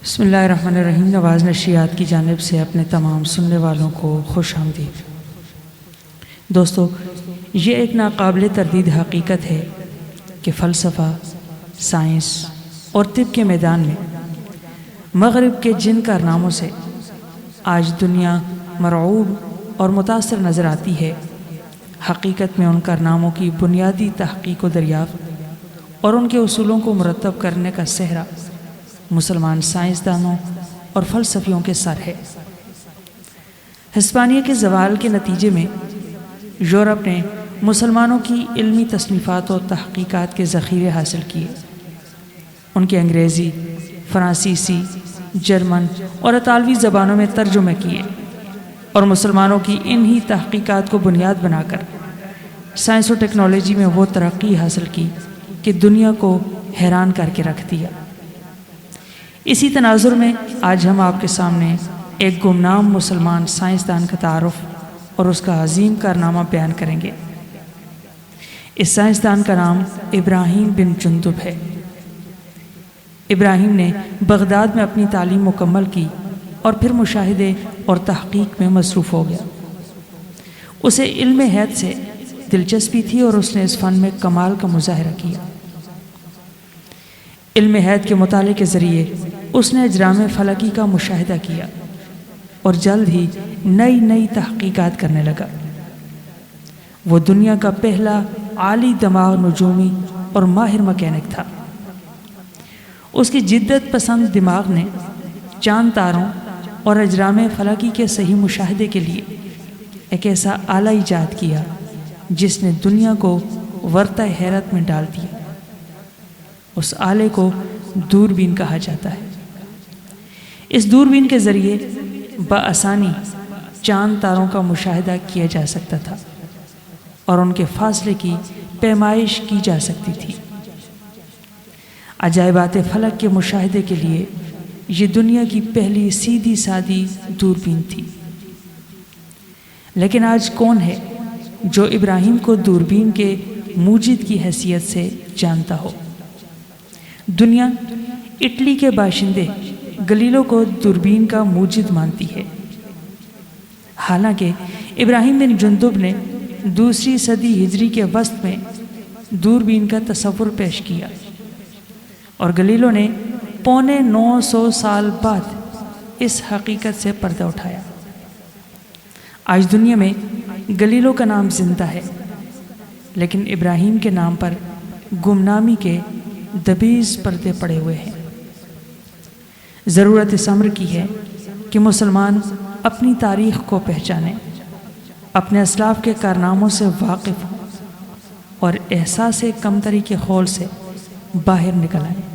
بسم اللہ الرحمن الرحیم۔ نواز نشریات کی جانب سے اپنے تمام سننے والوں کو خوش آمدید۔ دوستو، یہ ایک ناقابل تردید حقیقت ہے کہ فلسفہ، سائنس اور طب کے میدان میں مغرب کے جن کارناموں سے آج دنیا مرعوب اور متاثر نظر آتی ہے، حقیقت میں ان کارناموں کی بنیادی تحقیق و دریافت اور ان کے اصولوں کو مرتب کرنے کا سہرا مسلمان سائنسدانوں اور فلسفیوں کے سر ہے۔ ہسپانیہ کے زوال کے نتیجے میں یورپ نے مسلمانوں کی علمی تصنیفات و تحقیقات کے ذخیرے حاصل کیے، ان کے انگریزی، فرانسیسی، جرمن اور اطالوی زبانوں میں ترجمے کیے اور مسلمانوں کی انہی تحقیقات کو بنیاد بنا کر سائنس و ٹیکنالوجی میں وہ ترقی حاصل کی کہ دنیا کو حیران کر کے رکھ دیا۔ اسی تناظر میں آج ہم آپ کے سامنے ایک گمنام مسلمان سائنسدان کا تعارف اور اس کا عظیم کارنامہ بیان کریں گے۔ اس سائنسدان کا نام ابراہیم بن جندب ہے۔ ابراہیم نے بغداد میں اپنی تعلیم مکمل کی اور پھر مشاہدے اور تحقیق میں مصروف ہو گیا۔ اسے علم حیات سے دلچسپی تھی اور اس نے اس فن میں کمال کا مظاہرہ کیا۔ علم حیات کے مطالعے کے ذریعے اس نے اجرام فلکی کا مشاہدہ کیا اور جلد ہی نئی نئی تحقیقات کرنے لگا۔ وہ دنیا کا پہلا عالی دماغ نجومی اور ماہر مکینک تھا۔ اس کی جدت پسند دماغ نے چاند تاروں اور اجرام فلکی کے صحیح مشاہدے کے لیے ایک ایسا آلہ ایجاد کیا جس نے دنیا کو ورطہ حیرت میں ڈال دیا۔ اس آلے کو دوربین کہا جاتا ہے۔ اس دوربین کے ذریعے بآسانی چاند تاروں کا مشاہدہ کیا جا سکتا تھا اور ان کے فاصلے کی پیمائش کی جا سکتی تھی۔ عجائبات فلک کے مشاہدے کے لیے یہ دنیا کی پہلی سیدھی سادی دوربین تھی۔ لیکن آج کون ہے جو ابراہیم کو دوربین کے موجد کی حیثیت سے جانتا ہو؟ دنیا اٹلی کے باشندے گلیلو کو دوربین کا موجد مانتی ہے، حالانکہ ابراہیم بن جندب نے دوسری صدی ہجری کے وسط میں دوربین کا تصور پیش کیا اور گلیلو نے 950 سال بعد اس حقیقت سے پردہ اٹھایا۔ آج دنیا میں گلیلو کا نام زندہ ہے، لیکن ابراہیم کے نام پر گمنامی کے دبیز پردے پڑے ہوئے ہیں۔ ضرورت اس امر کی ہے کہ مسلمان اپنی تاریخ کو پہچانیں، اپنے اسلاف کے کارناموں سے واقف ہوں اور احساس کمتری کے خول سے باہر نکل آئیں۔